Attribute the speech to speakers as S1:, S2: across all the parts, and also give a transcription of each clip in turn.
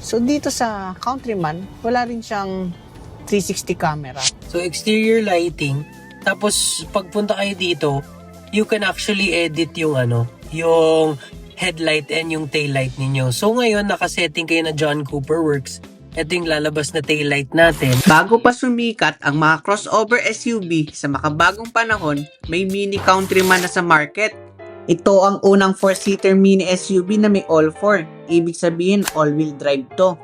S1: So dito sa Countryman, wala rin siyang 360 camera.
S2: So exterior lighting, tapos pagpunta kayo dito, you can actually edit yung yung headlight and yung taillight ninyo. So ngayon nakasetting kayo na John Cooper Works. Ito yung lalabas na taillight natin.
S3: Bago pa sumikat ang mga crossover SUV sa makabagong panahon, may Mini Countryman na sa market. Ito ang unang 4-seater mini SUV na may all-4. Ibig sabihin, all-wheel drive to.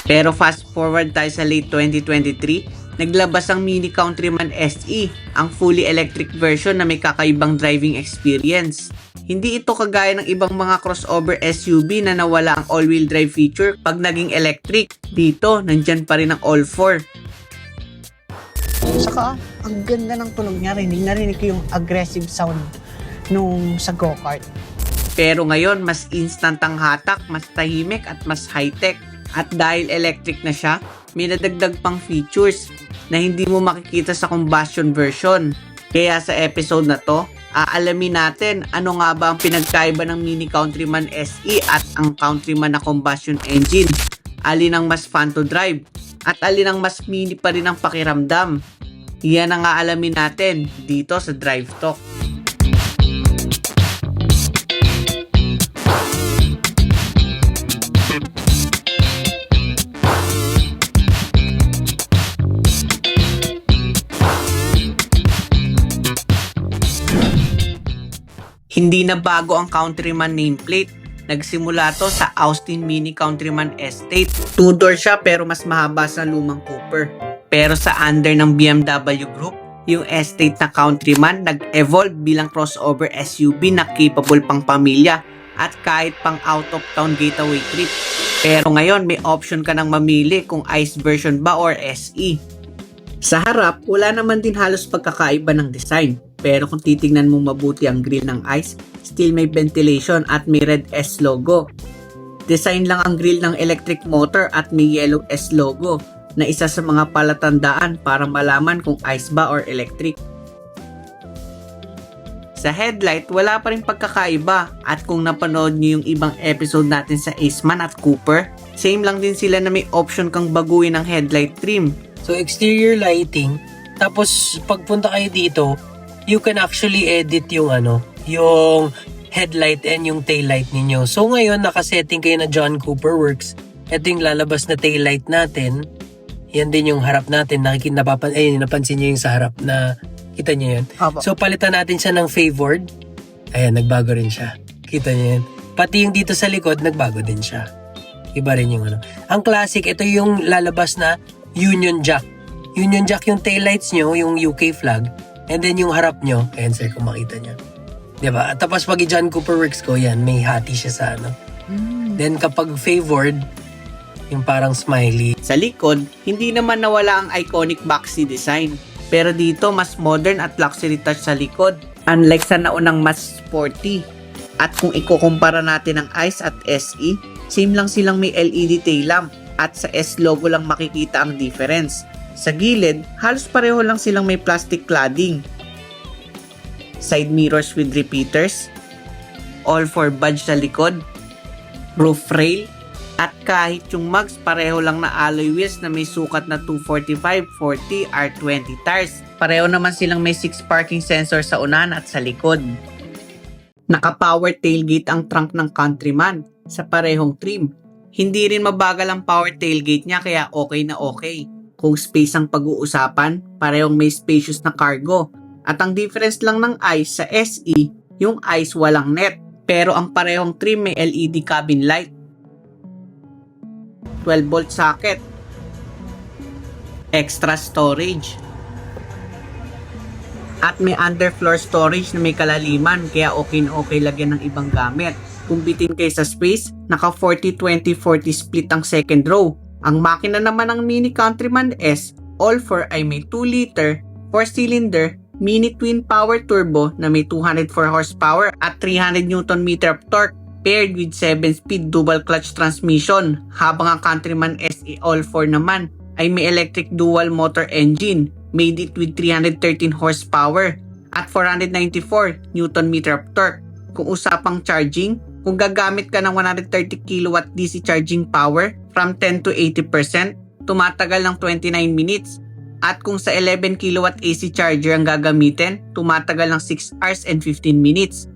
S3: Pero fast forward tayo sa late 2023, naglabas ang Mini Countryman SE, ang fully electric version na may kakaibang driving experience. Hindi ito kagaya ng ibang mga crossover SUV na nawala ang all-wheel drive feature pag naging electric. Dito, nandyan pa rin ang all-4.
S1: Saka, ang ganda ng tunog niya. Narinig ko yung aggressive sound nung sa go-kart.
S3: Pero ngayon, mas instant ang hatak, mas tahimik at mas high-tech. At dahil electric na siya, may nadagdag pang features na hindi mo makikita sa combustion version. Kaya sa episode na to, aalamin natin ano nga ba ang pinagkaiba ng Mini Countryman SE at ang Countryman na combustion engine. Alin ang mas fun to drive at alin ang mas mini pa rin ang pakiramdam. Yan ang aalamin natin dito sa Drive Talk. Hindi na bago ang Countryman nameplate. Nagsimula to sa Austin Mini Countryman Estate. Two-door siya pero mas mahaba sa lumang Cooper. Pero sa under ng BMW Group, yung estate na Countryman nag-evolve bilang crossover SUV na capable pang pamilya at kahit pang out-of-town getaway trip. Pero ngayon may option ka nang mamili kung ICE version ba or SE. Sa harap, wala naman din halos pagkakaiba ng design. Pero kung titingnan mong mabuti ang grille ng ICE, still may ventilation at may red S logo. Design lang ang grille ng electric motor at may yellow S logo na isa sa mga palatandaan para malaman kung ICE ba or electric. Sa headlight, wala pa rin pagkakaiba at kung napanood niyo yung ibang episode natin sa Aceman at Cooper, same lang din sila na may option kang baguhin ang headlight trim.
S2: So exterior lighting, tapos pagpunta kayo dito, you can actually edit yung yung headlight and yung taillight ninyo. So ngayon nakasetting kayo na John Cooper Works. Ito yung lalabas na taillight natin. Yan din yung harap natin. Napansin nyo yung sa harap na kita nyo yun. So palitan natin siya ng favored. Ayan, nagbago rin siya. Kita nyo yun. Pati yung dito sa likod, nagbago din siya. Iba rin yung Ang classic, ito yung lalabas na Union Jack. Union Jack yung taillights nyo, yung UK flag. And then yung harap nyo, ayan sir kung makita nyo. Diba? Tapos pag i-John Cooper Works ko, yan, may hati siya sa Then kapag favored, yung parang smiley.
S3: Sa likod, hindi naman nawala ang iconic boxy design. Pero dito, mas modern at luxury touch sa likod. Unlike sa naunang mas sporty. At kung ikukumpara natin ang ICE at SE, same lang silang may LED tail lamp. At sa S logo lang makikita ang difference. Sa gilid, halos pareho lang silang may plastic cladding. Side mirrors with repeaters. All for badge sa likod. Roof rail. At kahit yung mugs, pareho lang na alloy wheels na may sukat na 245, 40, R20 tires. Pareho naman silang may 6 parking sensor sa unahan at sa likod. Naka-power tailgate ang trunk ng Countryman sa parehong trim. Hindi rin mabagal ang power tailgate niya kaya okay na okay. Kung space ang pag-uusapan, parehong may spacious na cargo. At ang difference lang ng ICE sa SE, yung ICE walang net. Pero ang parehong trim may LED cabin light. 12-volt socket. Extra storage. At may underfloor storage na may kalaliman kaya okay na okay lagyan ng ibang gamit. Kung bitin kayo sa space, naka 40-20-40 split ang second row. Ang makina naman ng Mini Countryman S, all-4 ay may 2-liter, 4-cylinder, mini twin power turbo na may 204 horsepower at 300 Nm of torque paired with 7-speed dual clutch transmission, habang ang Countryman SE all-4 naman ay may electric dual motor engine made it with 313 horsepower at 494 Nm of torque. Kung usapang charging, Kung gagamit ka ng 130 kilowatt DC charging power from 10 to 80%, tumatagal ng 29 minutes. At kung sa 11 kilowatt AC charger ang gagamitin, tumatagal ng 6 hours and 15 minutes.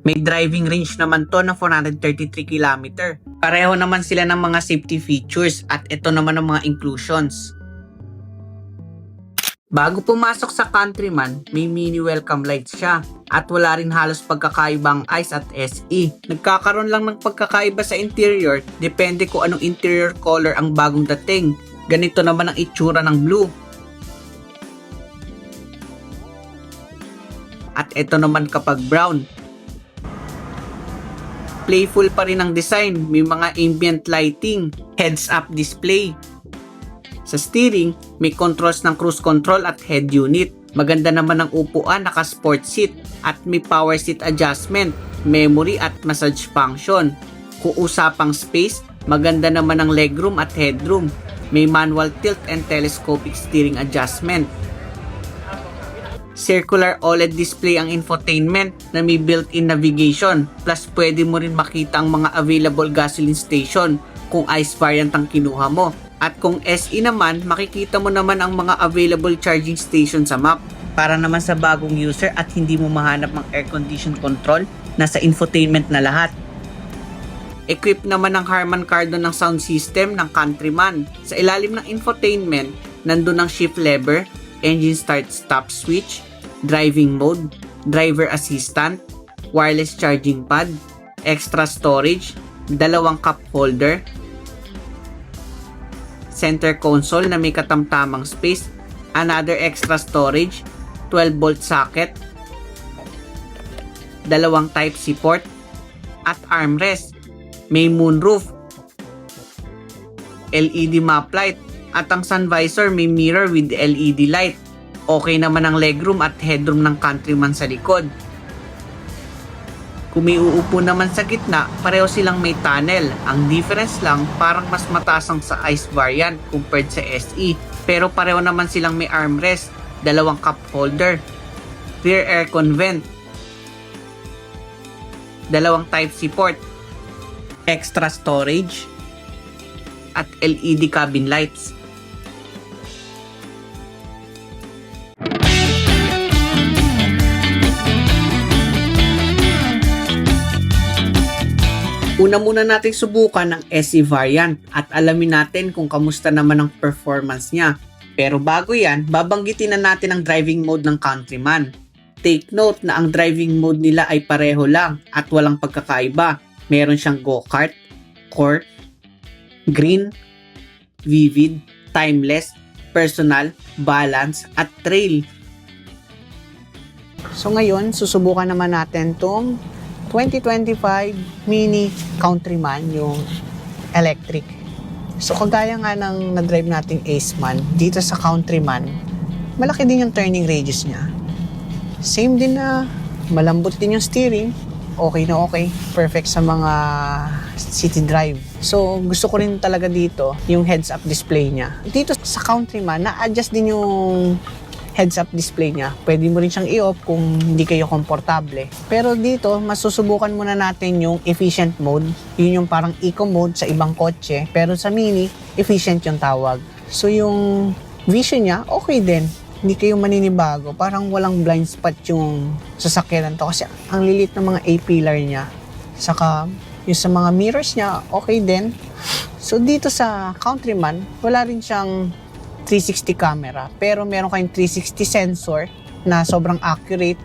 S3: May driving range naman to ng 433 km. Pareho naman sila ng mga safety features at ito naman ang mga inclusions. Bago pumasok sa Countryman, may mini welcome lights siya at wala rin halos pagkakaiba ang ICE at SE. Nagkakaroon lang ng pagkakaiba sa interior, depende kung anong interior color ang bagong dating. Ganito naman ang itsura ng blue. At ito naman kapag brown. Playful pa rin ang design, may mga ambient lighting, heads-up display. Sa steering, may controls ng cruise control at head unit. Maganda naman ang upuan, naka-sport seat at may power seat adjustment, memory at massage function. Kung usapang space, maganda naman ang legroom at headroom. May manual tilt and telescopic steering adjustment. Circular OLED display ang infotainment na may built-in navigation. Plus pwede mo rin makita ang mga available gasoline station kung ICE variant ang kinuha mo. At kung SE naman, makikita mo naman ang mga available charging station sa map. Para naman sa bagong user at hindi mo mahanap ng air condition control, nasa infotainment na lahat. Equipped naman ng Harman Kardon ng sound system ng Countryman. Sa ilalim ng infotainment, nandun ang shift lever, engine start-stop switch, driving mode, driver assistant, wireless charging pad, extra storage, dalawang cup holder, center console na may katamtamang space, another extra storage, 12-volt socket, dalawang Type-C port, at armrest. May moonroof, LED map light, at ang sun visor may mirror with LED light. Okay naman ang legroom at headroom ng Countryman sa likod. Kung may uupo naman sa gitna, pareho silang may tunnel. Ang difference lang, parang mas mataas ang sa ICE variant compared sa SE. Pero pareho naman silang may armrest, dalawang cup holder, rear aircon vent, dalawang Type-C port, extra storage, at LED cabin lights. Una muna natin subukan ang SE variant at alamin natin kung kamusta naman ang performance niya. Pero bago yan, babanggitin na natin ang driving mode ng Countryman. Take note na ang driving mode nila ay pareho lang at walang pagkakaiba. Meron siyang go-kart, court, green, vivid, timeless, personal, balance, at trail.
S1: So ngayon, susubukan naman natin tong 2025 Mini Countryman, yung electric. So kagaya nga ng na-drive nating Aceman, dito sa Countryman, malaki din yung turning radius niya. Same din na malambot din yung steering. Okay na okay. Perfect sa mga city drive. So, gusto ko rin talaga dito yung heads-up display niya. Dito sa Countryman, na-adjust din yung heads-up display niya. Pwede mo rin siyang i-off kung hindi kayo komportable. Pero dito, masusubukan muna natin yung efficient mode. Yun yung parang eco mode sa ibang kotse. Pero sa Mini, efficient yung tawag. So, yung vision niya, okay din. Hindi kayo maninibago. Parang walang blind spot yung sasakyan to kasi ang lilit ng mga A-pillar niya. Saka yung sa mga mirrors niya, okay din. So dito sa Countryman, wala rin siyang 360 camera. Pero meron kayong 360 sensor na sobrang accurate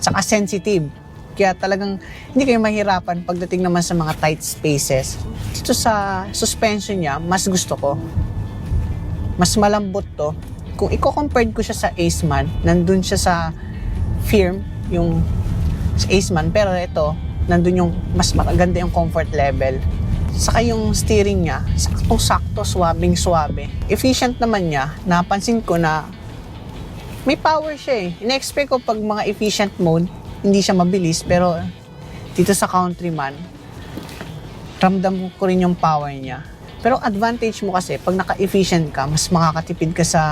S1: saka sensitive. Kaya talagang hindi kayo mahirapan pagdating naman sa mga tight spaces. Dito sa suspension niya, mas gusto ko. Mas malambot to. Kung i-compare ko siya sa Aceman, nandun siya sa firm, yung sa Aceman, pero ito, nandun yung mas maganda yung comfort level. Saka yung steering niya, saktong-sakto, swabing-swabe. Efficient naman niya, napansin ko na may power siya eh. In-expect ko pag mga efficient mode, hindi siya mabilis, pero dito sa Countryman, ramdam ko rin yung power niya. Pero advantage mo kasi, pag naka-efficient ka, mas makakatipid ka sa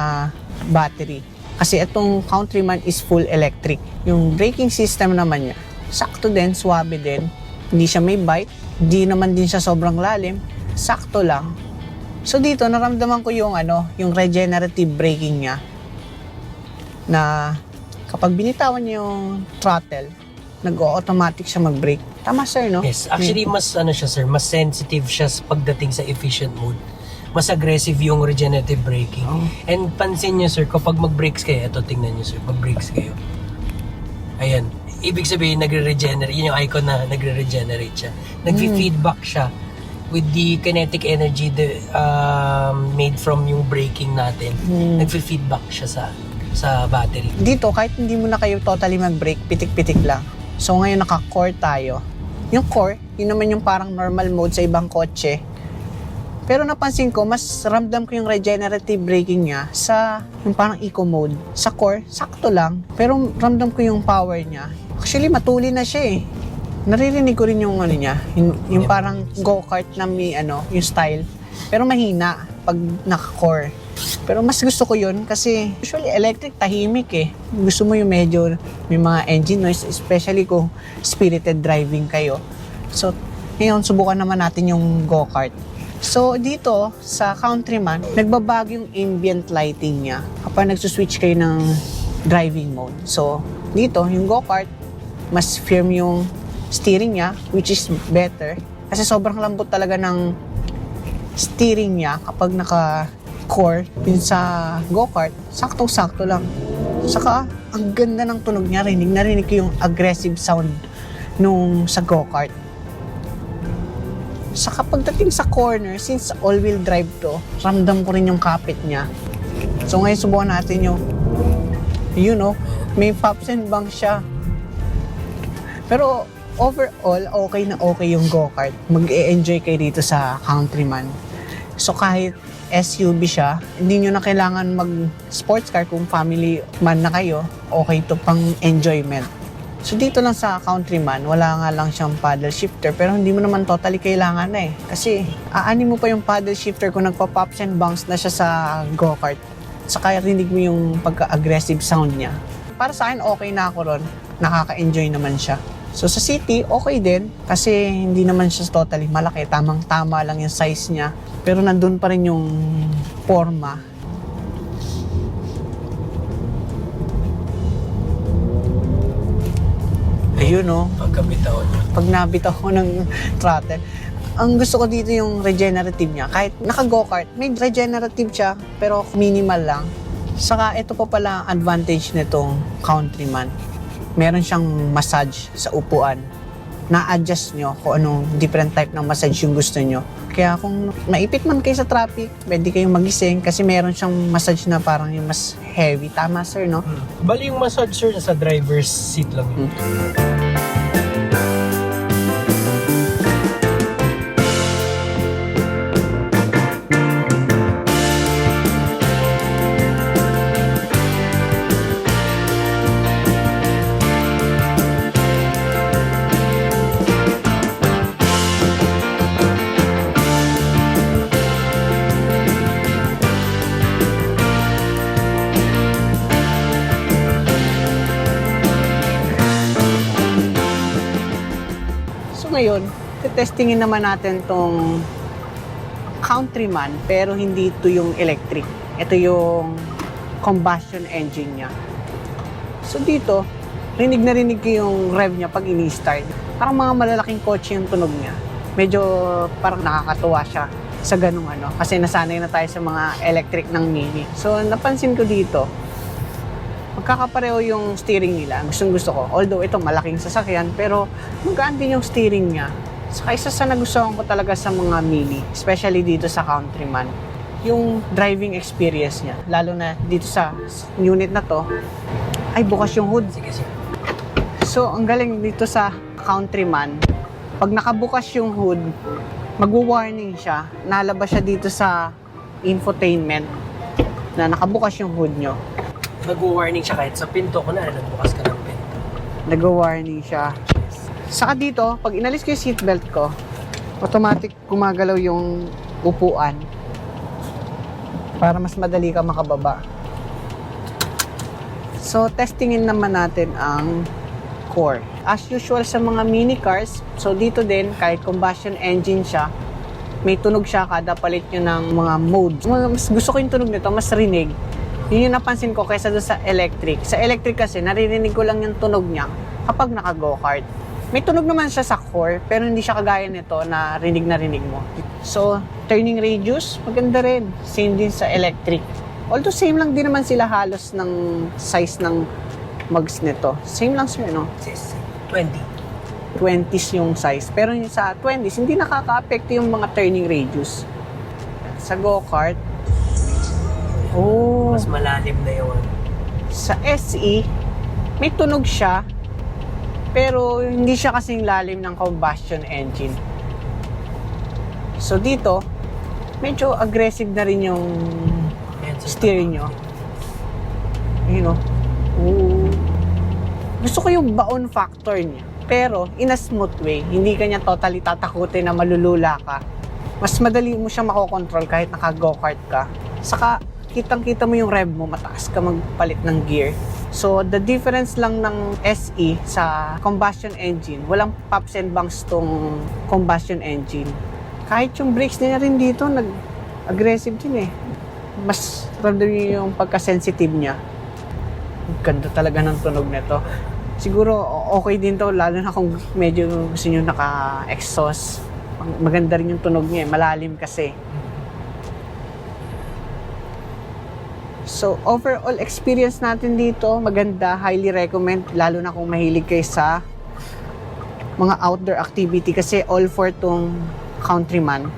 S1: battery. Kasi itong Countryman is full electric. Yung braking system naman niya, sakto din, swabe din. Hindi siya may bite, hindi naman din siya sobrang lalim, sakto lang. So dito, naramdaman ko yung yung regenerative braking niya. Na kapag binitawan niyo yung throttle, nag-automatic siya mag-brake. Tama sir, no?
S2: Yes, actually mas siya sir, mas sensitive siya pagdating sa efficient mode. Mas aggressive yung regenerative braking.
S1: Oh.
S2: And pansin nyo sir, kapag mag-brakes kayo, ito tingnan nyo sir, mag-brakes kayo. Ayan, ibig sabihin nagre-regenerate, yun yung icon na nagre-regenerate siya. Nag-feedback siya with the kinetic energy made from yung braking natin. Nag-feedback siya sa battery.
S1: Dito, kahit hindi mo na kayo totally mag-brake, pitik-pitik lang. So ngayon naka-core tayo. Yung core, yun naman yung parang normal mode sa ibang kotse. Pero napansin ko, mas ramdam ko yung regenerative braking niya sa yung parang eco mode. Sa core, sakto lang. Pero ramdam ko yung power niya. Actually, matuli na siya eh. Naririnig ko rin yung niya, yung parang go-kart na may yung style. Pero mahina pag naka-core. Pero mas gusto ko yun kasi usually electric tahimik eh. Gusto mo yung medyo may mga engine noise, especially kung spirited driving kayo. So, ngayon subukan naman natin yung go-kart. So, dito sa Countryman, nagbabago yung ambient lighting niya kapag nagsuswitch kayo ng driving mode. So, dito, yung go-kart, mas firm yung steering niya, which is better. Kasi sobrang lambot talaga ng steering niya kapag naka-core. Yun sa go-kart, saktong-sakto lang. Saka, ang ganda ng tunog niya. Narinig ko yung aggressive sound nung sa go-kart. Saka pagdating sa corner, since all-wheel drive to, ramdam ko rin yung kapit niya. So ngayon subukan natin yung, may pops and bangs siya. Pero overall, okay na okay yung go-kart. Mag-e-enjoy kayo dito sa Countryman. So kahit SUV siya, hindi nyo na kailangan mag-sports car kung family man na kayo, okay to pang enjoyment. So dito lang sa Countryman, wala nga lang siyang paddle shifter pero hindi mo naman totally kailangan na eh. Kasi aanin mo pa yung paddle shifter kung nagpa-pops and bounce na siya sa go-kart. Saka rinig mo yung pagka-aggressive sound niya. Para sa akin, okay na ako ron. Nakaka-enjoy naman siya. So sa city, okay din kasi hindi naman siya totally malaki. Tamang-tama lang yung size niya. Pero nandun pa rin yung forma. Ayun
S2: Pagkabitaw niya.
S1: pag nabitaw ko ng throttle. Ang gusto ko dito yung regenerative niya. Kahit naka-go-kart, may regenerative siya, pero minimal lang. Saka ito pa pala ang advantage nitong Countryman. Meron siyang massage sa upuan. Na-adjust nyo kung anong different type ng massage yung gusto nyo. Kaya kung maipit man kayo sa traffic, pwede kayong magising kasi meron siyang massage na parang yung mas heavy. Tama, sir, no?
S2: Bali yung massage sir, nasa driver's seat lang yun.
S1: Ngayon, testingin naman natin tong Countryman pero hindi ito yung electric. Ito yung combustion engine niya. So dito, rinig na rinig ko yung rev niya pag ini-start. Parang mga malalaking kotse yung tunog niya. Medyo parang nakakatuwa siya sa ganung kasi nasanay na tayo sa mga electric ng Mini. So napansin ko dito, magkakapareho yung steering nila. Gusto ko. Although ito malaking sasakyan, pero magaan din yung steering niya. Saka isa sa nagustuhan ko talaga sa mga Mini, especially dito sa Countryman, yung driving experience niya. Lalo na dito sa unit na to, ay bukas yung hood.
S2: Sige, sige.
S1: So, ang galing dito sa Countryman, pag nakabukas yung hood, magwo-warning siya. Nalabas siya dito sa infotainment na nakabukas yung hood nyo.
S2: Nag-warning siya kahit sa pinto ko na, nagbukas ka ng pinto.
S1: Nag-warning siya. Saka dito, pag inalis ko yung seatbelt ko, automatic gumagalaw yung upuan para mas madali ka makababa. So, testingin naman natin ang core. As usual sa mga mini cars, so dito din, kahit combustion engine siya, may tunog siya kada palit nyo ng mga modes. Mas gusto ko yung tunog nito, mas rinig. Yun yung napansin ko kaysa doon sa electric. Sa electric kasi, naririnig ko lang yung tunog niya kapag naka-go-kart. May tunog naman siya sa core, pero hindi siya kagaya nito na rinig mo. So, turning radius, maganda rin. Same din sa electric. Although same lang din naman sila halos ng size ng mugs nito. Same lang sila, no?
S2: 20.
S1: 20s yung size. Pero yung sa 20s, hindi nakaka-apekto yung mga turning radius. Sa go-kart,
S2: Mas malalim na yun.
S1: sa SE, may tunog siya, pero hindi siya kasing lalim ng combustion engine. So dito, medyo aggressive na rin yung steering nyo. You know, gusto ko yung baon factor niya. Pero, in a smooth way, hindi ka niya totally tatakutin na malulula ka. Mas madali mo siya makokontrol kahit naka-go-kart ka. Saka, kitang-kita mo yung rev mo, mataas ka magpalit ng gear. So, the difference lang ng SE sa combustion engine, walang pops and bangs tong combustion engine. Kahit yung brakes niya rin dito, nag-aggressive din eh. Mas random yung pagka-sensitive niya. Ganda talaga ng tunog nito. Siguro okay din to, lalo na kung medyo gusto nyo naka-exhaust. Maganda rin yung tunog niya, malalim kasi. So, overall experience natin dito, maganda, highly recommend, lalo na kung mahilig kayo sa mga outdoor activity kasi all for tong Countryman.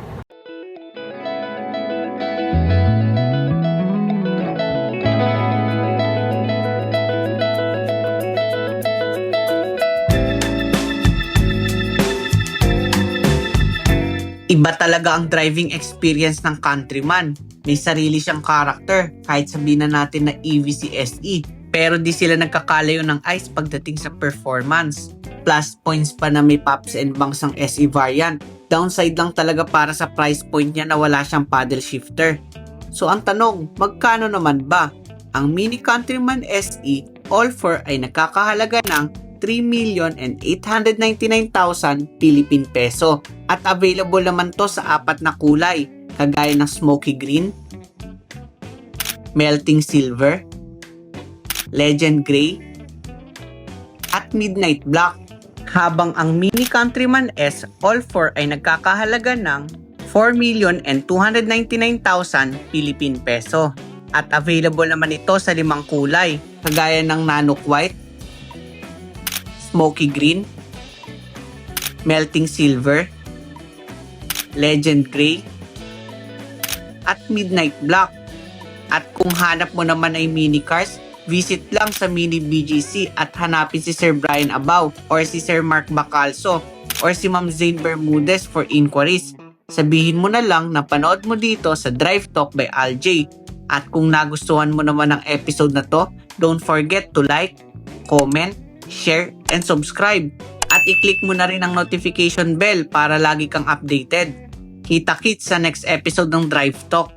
S3: Iba talaga ang driving experience ng Countryman. May sarili siyang character, kahit sabihin na natin na EV si SE. Pero di sila nagkakalayo ng ice pagdating sa performance. Plus points pa na may pops and bangs ang SE variant. Downside lang talaga para sa price point niya na wala siyang paddle shifter. So ang tanong, magkano naman ba? Ang Mini Countryman SE All-4 ay nagkakahalaga ng 3,899,000 Philippine peso at available naman to sa 4 na kulay kagaya ng smoky green, melting silver, legend gray, at midnight black. Habang ang Mini Countryman S All-4 ay nagkakahalaga ng 4,299,000 Philippine peso at available naman ito sa 5 kulay kagaya ng Nanook White, smoky green, melting silver, legend gray, at midnight black. At kung hanap mo naman ay mini cars, visit lang sa Mini BGC at hanapin si Sir Brian Abao or si Sir Mark Bacalso or si Ma'am Zane Bermudez for inquiries. Sabihin mo na lang na panood mo dito sa Drive Talk by Aljay. At kung nagustuhan mo naman ang episode na to, don't forget to like, comment, share, and subscribe. At i-click mo na rin ang notification bell para lagi kang updated. Kita-kits sa next episode ng Drive Talk.